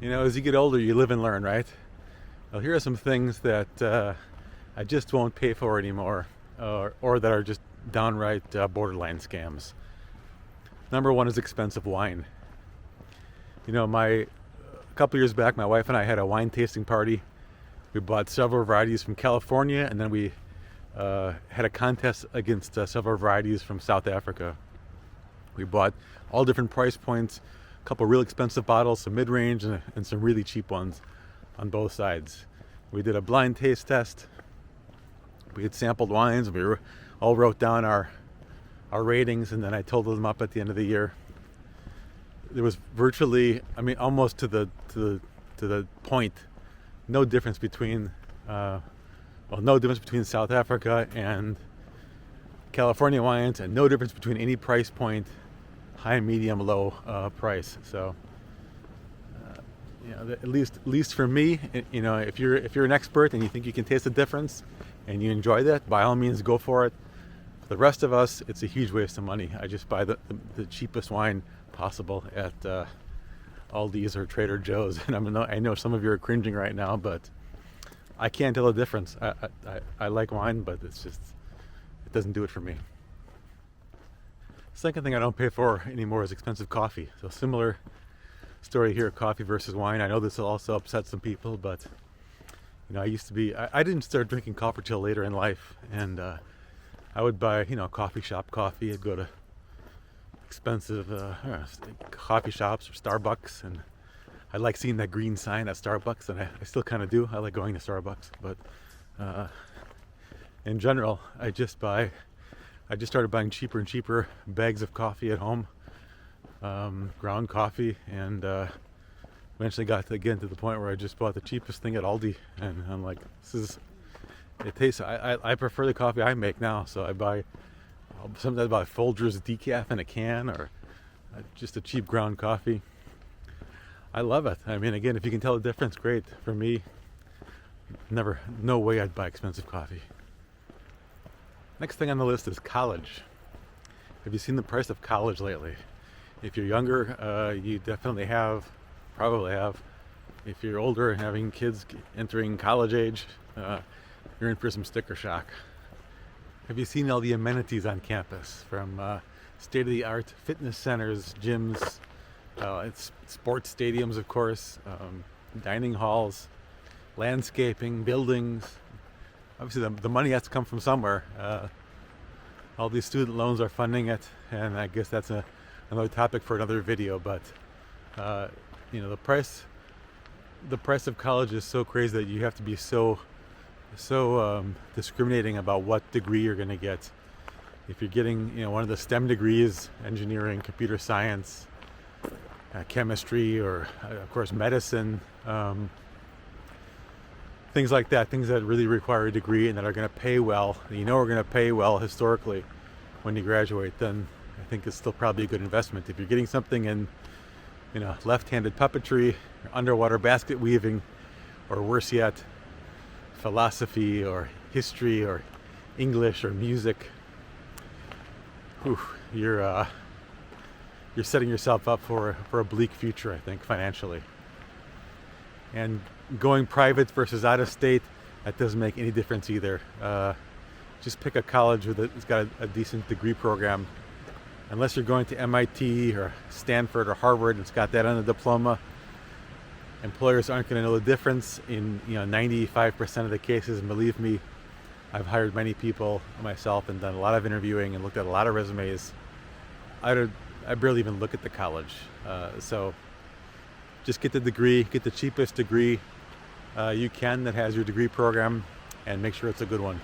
You know, as you get older, you live and learn, right? Well, here are some things that I just won't pay for anymore, or that are just downright borderline scams. Number one is expensive wine. You know, a couple years back, my wife and I had a wine tasting party. We bought several varieties from California, and then we had a contest against several varieties from South Africa. We bought all different price points, a couple real expensive bottles, some mid-range, and some really cheap ones on both sides. We did a blind taste test. We had sampled wines. We all wrote down our ratings, and then I totaled them up at the end of the year. There was virtually, almost to the point, no difference between South Africa and California wines, and no difference between any price point, high, medium, low price. So, at least for me, if you're an expert and you think you can taste the difference and you enjoy that, by all means go for it. For the rest of us, it's a huge waste of money. I just buy the cheapest wine possible at Aldi's or Trader Joe's, and I know some of you are cringing right now, but I can't tell the difference. I like wine, but it doesn't do it for me. Second thing I don't pay for anymore is expensive coffee. So similar story here, coffee versus wine. I know this will also upset some people, but I didn't start drinking coffee till later in life, and I would buy coffee shop coffee. I'd go to expensive coffee shops or Starbucks, and I like seeing that green sign at Starbucks, and I still kind of do. I like going to Starbucks, but in general, I just started buying cheaper and cheaper bags of coffee at home, ground coffee, and eventually got to the point where I just bought the cheapest thing at Aldi, and I'm like, it tastes. I prefer the coffee I make now, so sometimes I buy Folgers decaf in a can, or just a cheap ground coffee. I love it. Again, if you can tell the difference, great. For me, no way I'd buy expensive coffee. Next thing on the list is college. Have you seen the price of college lately? If you're younger, you probably have. If you're older and having kids entering college age, you're in for some sticker shock. Have you seen all the amenities on campus, from state-of-the-art fitness centers, gyms, it's sports stadiums, of course, dining halls, landscaping, buildings? Obviously, the money has to come from somewhere. All these student loans are funding it, and I guess that's another topic for another video. But the price of college is so crazy that you have to be so discriminating about what degree you're going to get. If you're getting one of the STEM degrees, engineering, computer science, chemistry, or of course medicine, things like that, things that really require a degree and that are going to pay well, are going to pay well historically when you graduate, then I think it's still probably a good investment. If you're getting something in left-handed puppetry, or underwater basket weaving, or worse yet, philosophy or history or English or music, you're setting yourself up for a bleak future, I think, financially. And going private versus out of state, that doesn't make any difference either. Just pick a college that's got a decent degree program. Unless you're going to MIT or Stanford or Harvard, it's got that on the diploma. Employers aren't going to know the difference in 95% of the cases. And believe me, I've hired many people myself and done a lot of interviewing and looked at a lot of resumes. I barely even look at the college. So just get the degree, get the cheapest degree you can that has your degree program, and make sure it's a good one.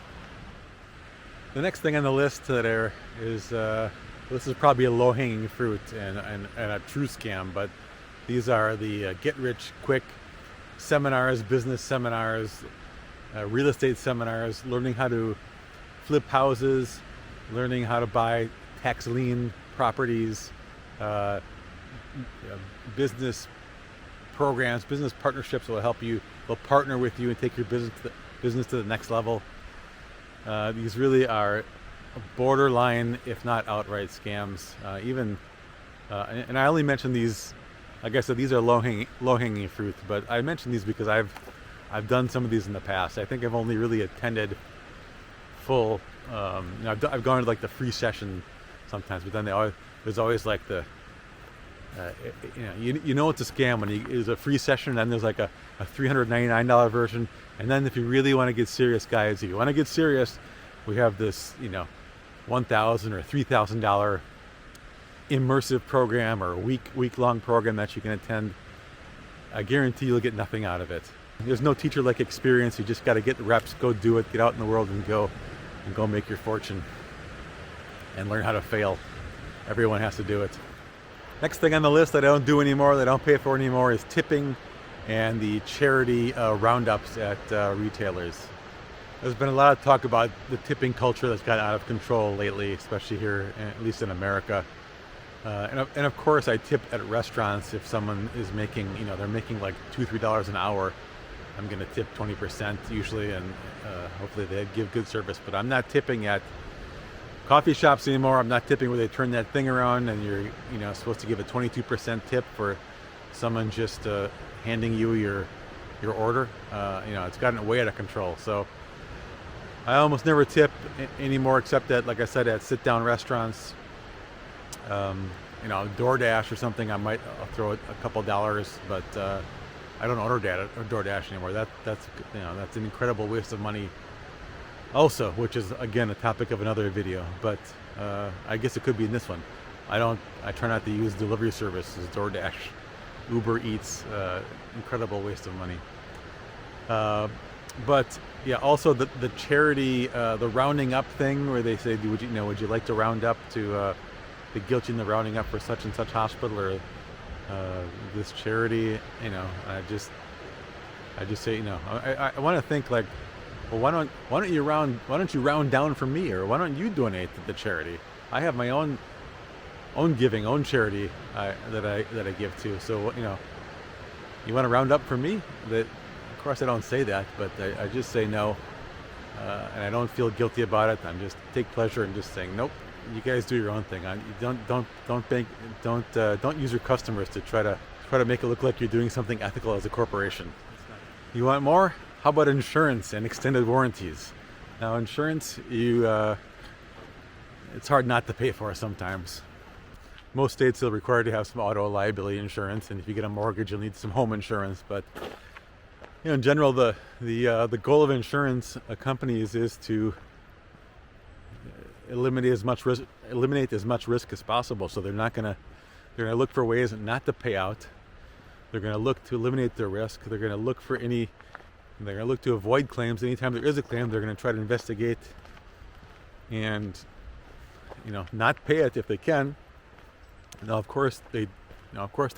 The next thing on the list is this is probably a low-hanging fruit and a true scam, but these are the get-rich-quick seminars, business seminars, real estate seminars, learning how to flip houses, learning how to buy tax lien properties, business programs, business partnerships will help you. They'll partner with you and take your business to the next level. These really are borderline, if not outright, scams. And I only mention these like I said, these are low-hanging fruit, but I mention these because I've done some of these in the past. I think I've only really attended full, I've gone to like the free session sometimes, but then there's always like the, you know it's a scam when it's a free session, and then there's like a $399 version, and then if you really want to get serious, guys, if you want to get serious, we have this, $1,000 or $3,000 immersive program or week-long program that you can attend. I guarantee you'll get nothing out of it. There's no teacher-like experience. You just got to get the reps, go do it, get out in the world and go make your fortune and learn how to fail. Everyone has to do it. Next thing on the list that I don't do anymore, that I don't pay for anymore, is tipping and the charity roundups at retailers. There's been a lot of talk about the tipping culture that's gotten out of control lately, especially here, at least in America. And of course, I tip at restaurants if someone is making, they're making like $2-3 an hour. I'm going to tip 20% usually, and hopefully they give good service. But I'm not tipping at coffee shops anymore. I'm not tipping where they turn that thing around and you're supposed to give a 22% tip for someone just handing you your order. It's gotten way out of control. So I almost never tip anymore, except at, like I said, at sit-down restaurants. DoorDash or something, I'll throw a couple dollars, but I don't order DoorDash anymore. That's an incredible waste of money. Also, which is again a topic of another video, but I guess it could be in this one. I try not to use delivery services, DoorDash, Uber Eats, incredible waste of money. But yeah, also the charity, the rounding up thing, where they say, would you like to round up to the guilt in the rounding up for such and such hospital or this charity? I just say, I want to think like, well, why don't you round down for me, or why don't you donate to the charity? I have my own charity that I give to. So you want to round up for me? Of course I don't say that, but I just say no, and I don't feel guilty about it. I'm just take pleasure in just saying nope. You guys do your own thing. Don't use your customers to try to make it look like you're doing something ethical as a corporation. You want more? How about insurance and extended warranties? Now, insurance, it's hard not to pay for sometimes. Most states are required to have some auto liability insurance, and if you get a mortgage, you'll need some home insurance. But in general, the goal of insurance companies is to eliminate as much risk as possible. So they're gonna look for ways not to pay out. They're gonna look to eliminate their risk. They're gonna look to avoid claims. Anytime there is a claim, they're gonna try to investigate and not pay it if they can. Now, of course they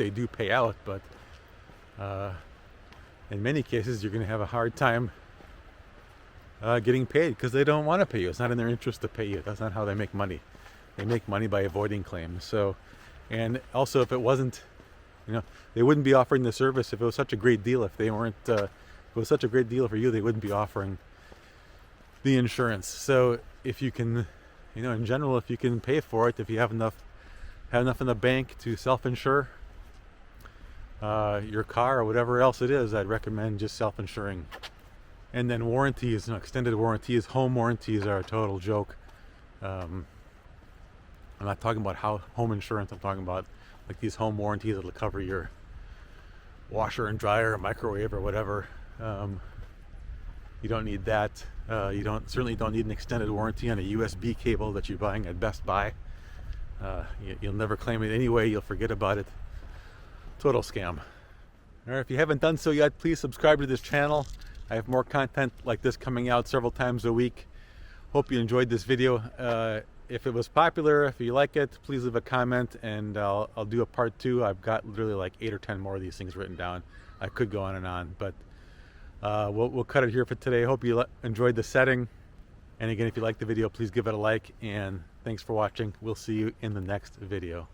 do pay out, but in many cases you're gonna have a hard time getting paid because they don't want to pay you. It's not in their interest to pay you. That's not how they make money. They make money by avoiding claims. So, and also if it wasn't, they wouldn't be offering the service if it was such a great deal. If they weren't, if it was such a great deal for you, they wouldn't be offering the insurance. So if you can, in general, if you can pay for it, if you have enough in the bank to self-insure your car or whatever else it is, I'd recommend just self-insuring. And then warranties, extended warranties, home warranties are a total joke. I'm not talking about home insurance. I'm talking about like these home warranties that'll cover your washer and dryer, or microwave, or whatever. You don't need that. You certainly don't need an extended warranty on a USB cable that you're buying at Best Buy. You'll never claim it anyway. You'll forget about it. Total scam. All right, if you haven't done so yet, please subscribe to this channel. I have more content like this coming out several times a week. Hope you enjoyed this video. If it was popular, if you like it, please leave a comment, and I'll do a part 2. I've got literally like 8 or 10 more of these things written down. I could go on and on, but we'll cut it here for today. Hope you enjoyed the setting. And again, if you liked the video, please give it a like, and thanks for watching. We'll see you in the next video.